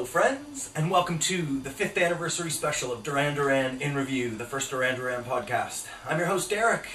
friends, and welcome to the 5th anniversary special of Duran Duran in Review, the first Duran Duran podcast. I'm your host, Derek.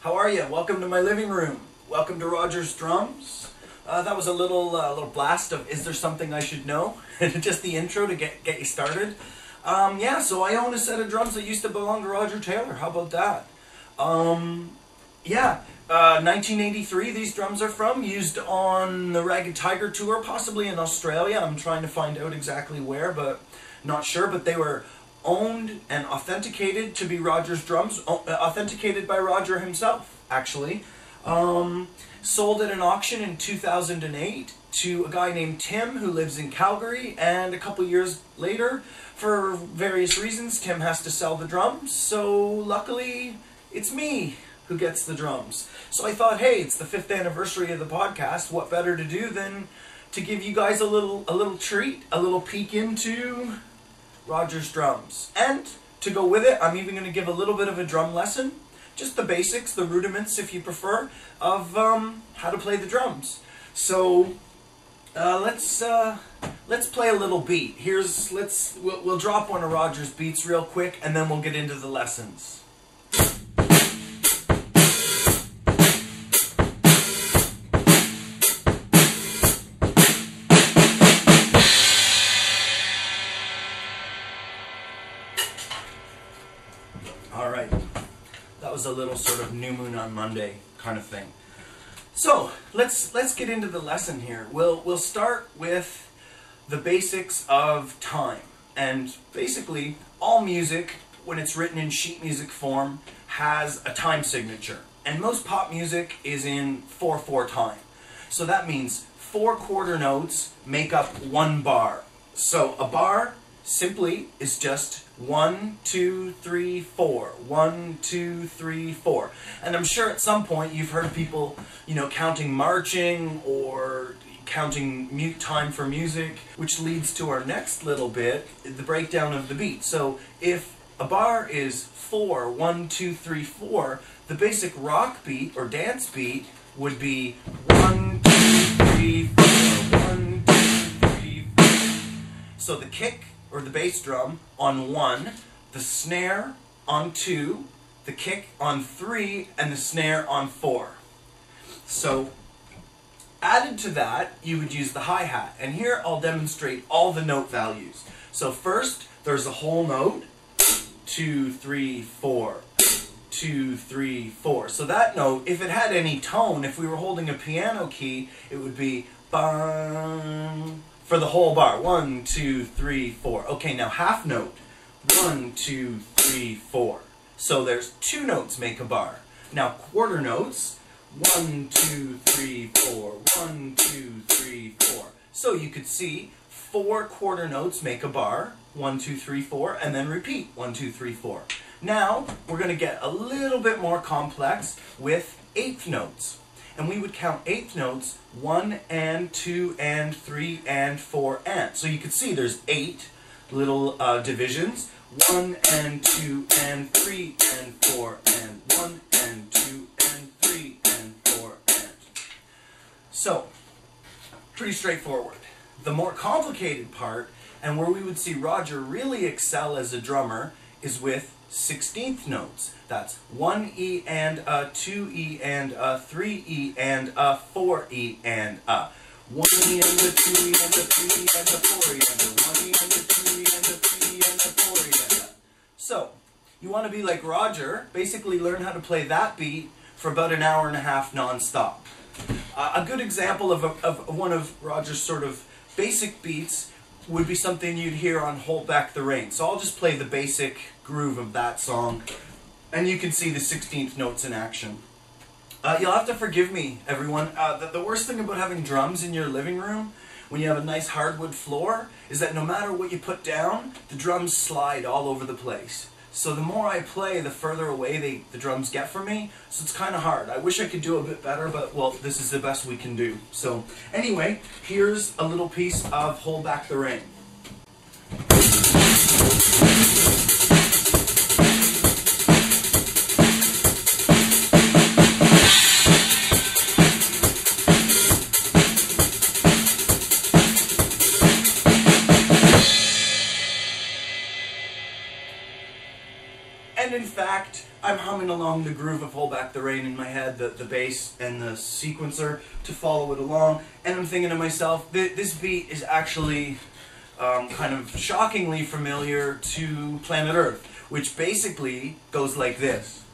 How are you? Welcome to my living room. Welcome to Roger's Drums. That was a little blast of Is There Something I Should Know? Just the intro to get you started. So I own a set of drums that used to belong to Roger Taylor. How about that? 1983 these drums are from, used on the Ragged Tiger tour, possibly in Australia. I'm trying to find out exactly where, but not sure. But they were owned and authenticated to be Roger's drums, authenticated by Roger himself, actually. Sold at an auction in 2008 to a guy named Tim who lives in Calgary, and a couple years later, for various reasons, Tim has to sell the drums, so luckily it's me who gets the drums. So I thought, hey, it's the 5th anniversary of the podcast. What better to do than to give you guys a little treat, a little peek into Roger's drums. And to go with it, I'm even going to give a little bit of a drum lesson, just the basics, the rudiments, if you prefer, of how to play the drums. So let's play a little beat. We'll drop one of Roger's beats real quick, and then we'll get into the lessons. Alright, that was a little sort of new moon on Monday kind of thing. So, let's get into the lesson here. We'll start with the basics of time. And basically, all music, when it's written in sheet music form, has a time signature. And most pop music is in 4/4 time. So that means 4 quarter notes make up 1 bar. So a bar simply is just 1, 2, 3, 4. 1, 2, 3, 4. And I'm sure at some point you've heard people, counting marching or counting mute time for music, which leads to our next little bit, the breakdown of the beat. So if a bar is 4, 1, 2, 3, 4, the basic rock beat or dance beat would be 1, 2, 3, 4, 1, 2, 3, 4. So the kick or the bass drum on 1, the snare on 2, the kick on 3, and the snare on 4. So added to that, you would use the hi-hat. And here I'll demonstrate all the note values. So first, there's a whole note, 2, 3, 4, 2, 3, 4. So that note, if it had any tone, if we were holding a piano key, it would be bang, for the whole bar. 1, 2, 3, 4. Okay, now half note. 1, 2, 3, 4. So there's 2 notes make a bar. Now quarter notes. 1, 2, 3, 4. 1, 2, 3, 4. So you could see 4 quarter notes make a bar. 1, 2, 3, 4, and then repeat. 1, 2, 3, 4. Now we're going to get a little bit more complex with 1/8 notes. And we would count 1/8 notes, 1 and 2 and 3 and 4 and. So you can see there's 8 little divisions. 1 and 2 and 3 and 4 and 1 and 2 and 3 and 4 and. So, pretty straightforward. The more complicated part, and where we would see Roger really excel as a drummer, is with 16th notes. That's 1 E and a, 2 E and a, 3 E and a, 4 E and a. 1 E and a, 2 E and a, 3 E and a, 4 E and a. 1 E and a, 2 E and a, 3 E and a, 4 E and a. So, you want to be like Roger, basically learn how to play that beat for about an hour and a half non-stop. A good example of one of Roger's sort of basic beats would be something you'd hear on Hold Back the Rain. So I'll just play the basic groove of that song, and you can see the 16th notes in action. You'll have to forgive me, everyone. The worst thing about having drums in your living room, when you have a nice hardwood floor, is that no matter what you put down, the drums slide all over the place. So the more I play, the further away the drums get from me, so it's kind of hard. I wish I could do a bit better, but, well, this is the best we can do. So, anyway, here's a little piece of Hold Back the Rain. And in fact, I'm humming along the groove of Hold Back the Rain in my head, the bass and the sequencer to follow it along, and I'm thinking to myself, this beat is actually kind of shockingly familiar to Planet Earth, which basically goes like this.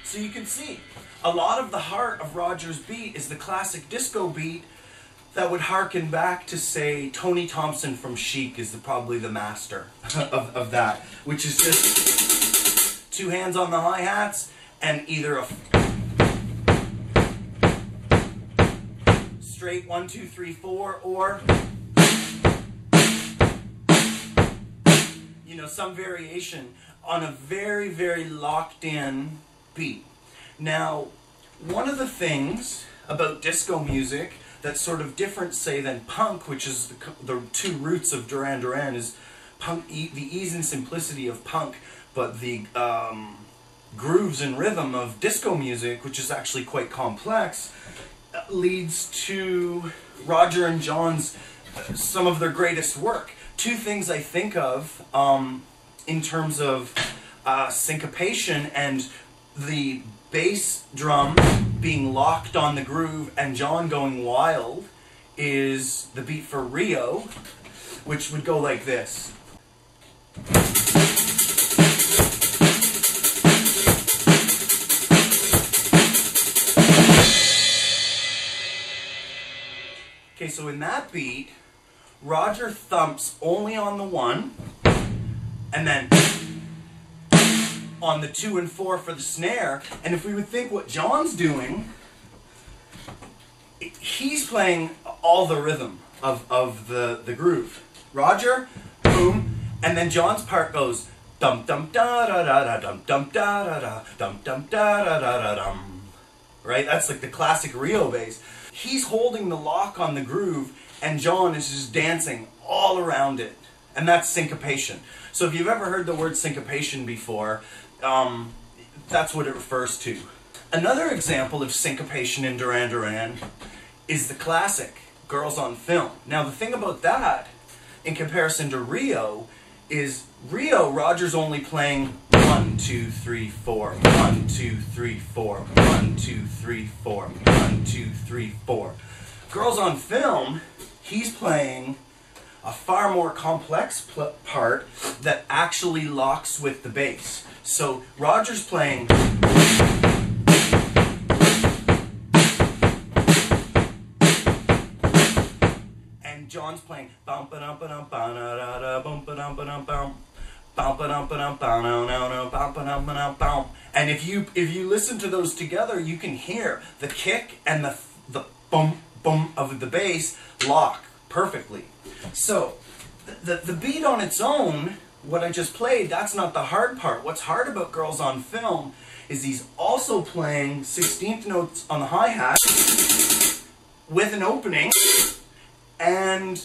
So you can see, a lot of the heart of Roger's beat is the classic disco beat that would harken back to, say, Tony Thompson from Chic is probably the master of that, which is just two hands on the hi-hats and either a straight 1, 2, 3, 4, or, you know, some variation on a very, very locked in beat. Now, one of the things about disco music that's sort of different, say, than punk, which is the two roots of Duran Duran, is punk, the ease and simplicity of punk, but the grooves and rhythm of disco music, which is actually quite complex, leads to Roger and John's some of their greatest work. Two things I think of in terms of syncopation and the bass drum being locked on the groove and John going wild is the beat for Rio, which would go like this. Okay, so in that beat, Roger thumps only on the 1, and then on the 2 and 4 for the snare. And if we would think what John's doing, he's playing all the rhythm of the groove. Roger, boom, and then John's part goes dum dum da da da da dum dum da da da dum dum da da da da dum. Right? That's like the classic Rio bass. He's holding the lock on the groove, and John is just dancing all around it. And that's syncopation. So if you've ever heard the word syncopation before, that's what it refers to. Another example of syncopation in Duran Duran is the classic Girls on Film. Now the thing about that, in comparison to Rio, is Rio, Roger's only playing 1, 2, 3, 4, 1, 2, 3, 4, 1, 2, 3, 4, 1, 2, 3, 4. Girls on Film, he's playing a far more complex part that actually locks with the bass. So Roger's playing, and John's playing bum ba dum ba dum ba da da da bum ba dum ba dum bum bum ba dum ba dum ba no no no bum ba dum ba dum bum. And if you listen to those together, you can hear the kick and the bum bum of the bass lock perfectly. So the beat on its own, what I just played, that's not the hard part. What's hard about Girls on Film is he's also playing 16th notes on the hi-hat with an opening, and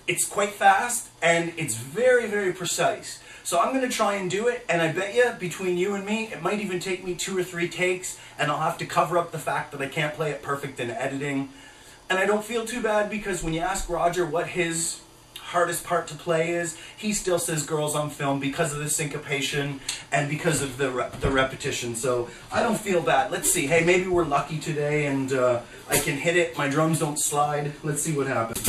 it's quite fast, and it's very, very precise. So I'm going to try and do it, and I bet you, between you and me, it might even take me 2 or 3 takes, and I'll have to cover up the fact that I can't play it perfect in editing. And I don't feel too bad, because when you ask Roger what his hardest part to play is, he still says Girls on Film because of the syncopation and because of the repetition. So I don't feel bad. Let's see. Hey, maybe we're lucky today and I can hit it. My drums don't slide. Let's see what happens.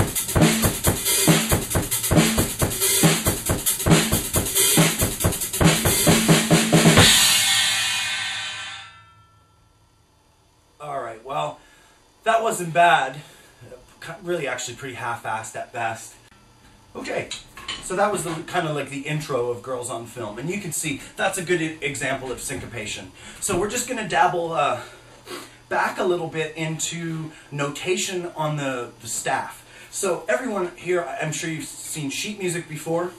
Alright, well, that wasn't bad. Really actually pretty half-assed at best. Okay, so that was kind of like the intro of Girls on Film, and you can see that's a good example of syncopation. So we're just going to dabble back a little bit into notation on the staff. So everyone here, I'm sure you've seen sheet music before.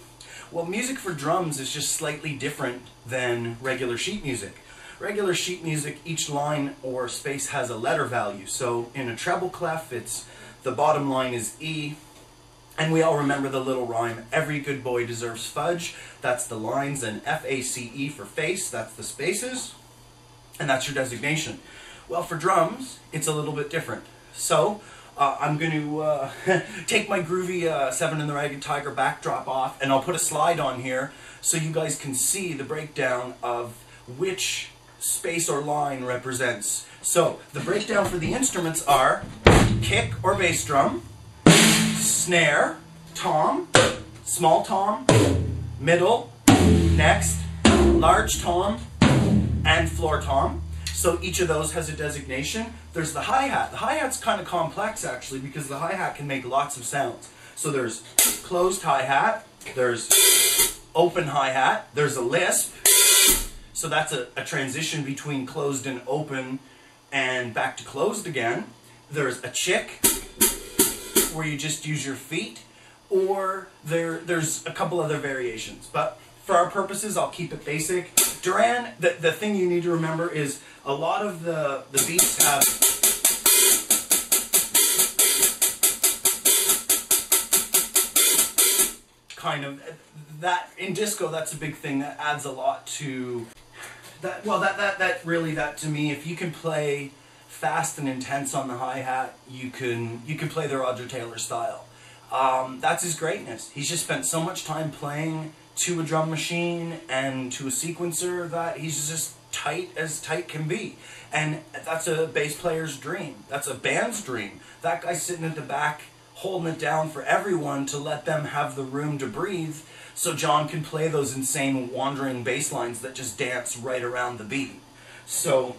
Well, music for drums is just slightly different than regular sheet music. Regular sheet music, each line or space has a letter value. So in a treble clef, the bottom line is E. And we all remember the little rhyme, every good boy deserves fudge. That's the lines, and F-A-C-E for face, that's the spaces. and that's your designation. Well, for drums, it's a little bit different. So, I'm going to take my groovy 7 in the Ragged Tiger backdrop off, and I'll put a slide on here so you guys can see the breakdown of which space or line represents. So, the breakdown for the instruments are kick or bass drum, snare, tom, small tom, middle, next, large tom, and floor tom. So each of those has a designation. There's the hi-hat. The hi-hat's kind of complex actually because the hi-hat can make lots of sounds. So there's closed hi-hat, there's open hi-hat, there's a lisp. So that's a transition between closed and open and back to closed again. There's a chick where you just use your feet, or there's a couple other variations. But for our purposes, I'll keep it basic. Duran, the thing you need to remember is a lot of the beats have kind of that in disco. That's a big thing that adds a lot to that. Well, that to me, if you can play fast and intense on the hi-hat, you can play the Roger Taylor style. That's his greatness. He's just spent so much time playing to a drum machine and to a sequencer that he's just tight as tight can be. And that's a bass player's dream. That's a band's dream. That guy's sitting at the back holding it down for everyone to let them have the room to breathe so John can play those insane wandering bass lines that just dance right around the beat. So,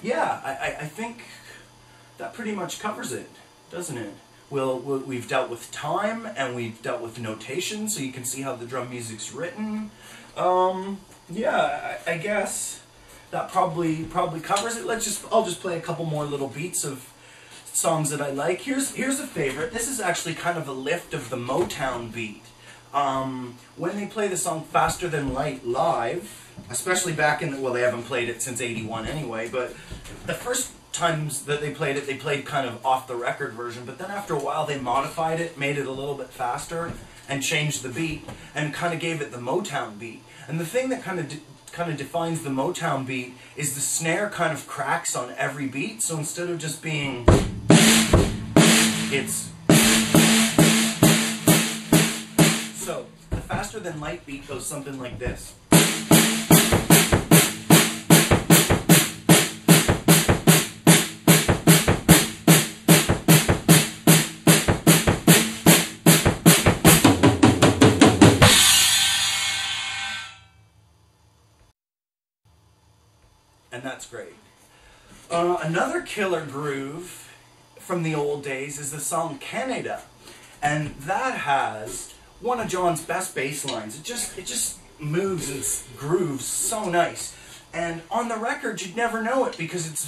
yeah, I think that pretty much covers it, doesn't it? We've dealt with time, and we've dealt with notation, so you can see how the drum music's written. Yeah, I guess that probably covers it. I'll just play a couple more little beats of songs that I like. Here's a favorite. This is actually kind of a lift of the Motown beat. When they play the song Faster Than Light live, especially back in well, they haven't played it since '81 anyway, but the first times that they played it, they played kind of off the record version, but then after a while they modified it, made it a little bit faster, and changed the beat, and kind of gave it the Motown beat. And the thing that kind of defines the Motown beat is the snare kind of cracks on every beat, so instead of just being, it's... So, the Faster Than Light beat goes something like this. And that's great. Another killer groove from the old days is the song Canada. And that has one of John's best bass lines. It just moves and grooves so nice. And on the record, you'd never know it because it's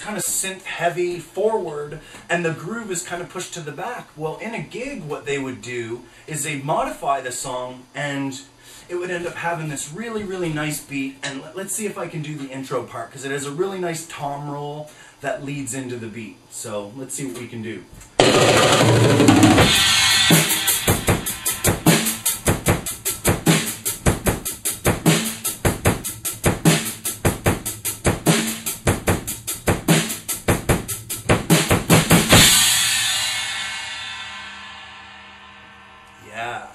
kind of synth heavy forward, and the groove is kind of pushed to the back. Well, in a gig, what they would do is they'd modify the song, and it would end up having this really, really nice beat. And let's see if I can do the intro part, because it has a really nice tom roll that leads into the beat. So let's see what we can do. Yeah,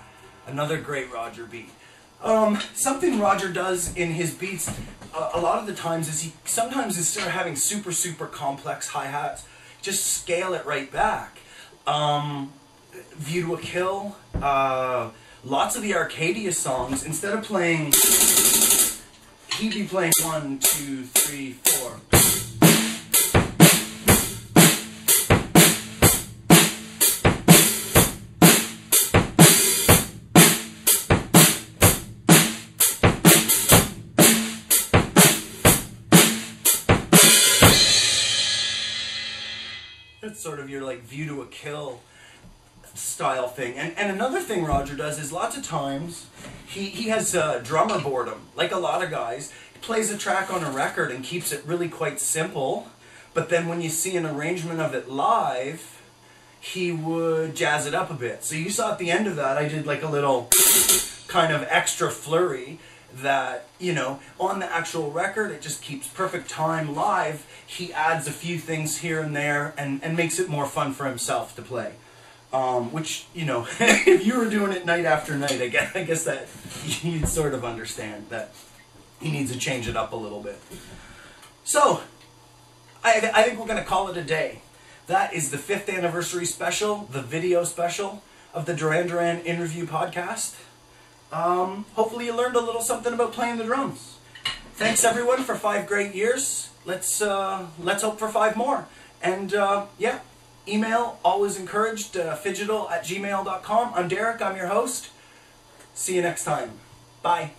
another great Roger beat. Something Roger does in his beats a lot of the times is sometimes instead of having super complex hi-hats, just scale it right back. View to a Kill, lots of the Arcadia songs, instead of playing, he'd be playing 1, 2, 3, 4. That's sort of your like View to a Kill style thing. And another thing Roger does is lots of times he has drummer boredom. Like a lot of guys, he plays a track on a record and keeps it really quite simple, but then when you see an arrangement of it live, he would jazz it up a bit. So you saw at the end of that I did like a little kind of extra flurry. that, you know, on the actual record, it just keeps perfect time. Live, he adds a few things here and there and makes it more fun for himself to play. Which, you know, if you were doing it night after night, I guess that you'd sort of understand that he needs to change it up a little bit. So, I think we're going to call it a day. That is the 5th anniversary special, the video special of the Duran Duran interview podcast. Hopefully you learned a little something about playing the drums. Thanks everyone for 5 great years. Let's hope for 5 more. And yeah, email, always encouraged, fidgetal@gmail.com. I'm Derek, I'm your host. See you next time. Bye.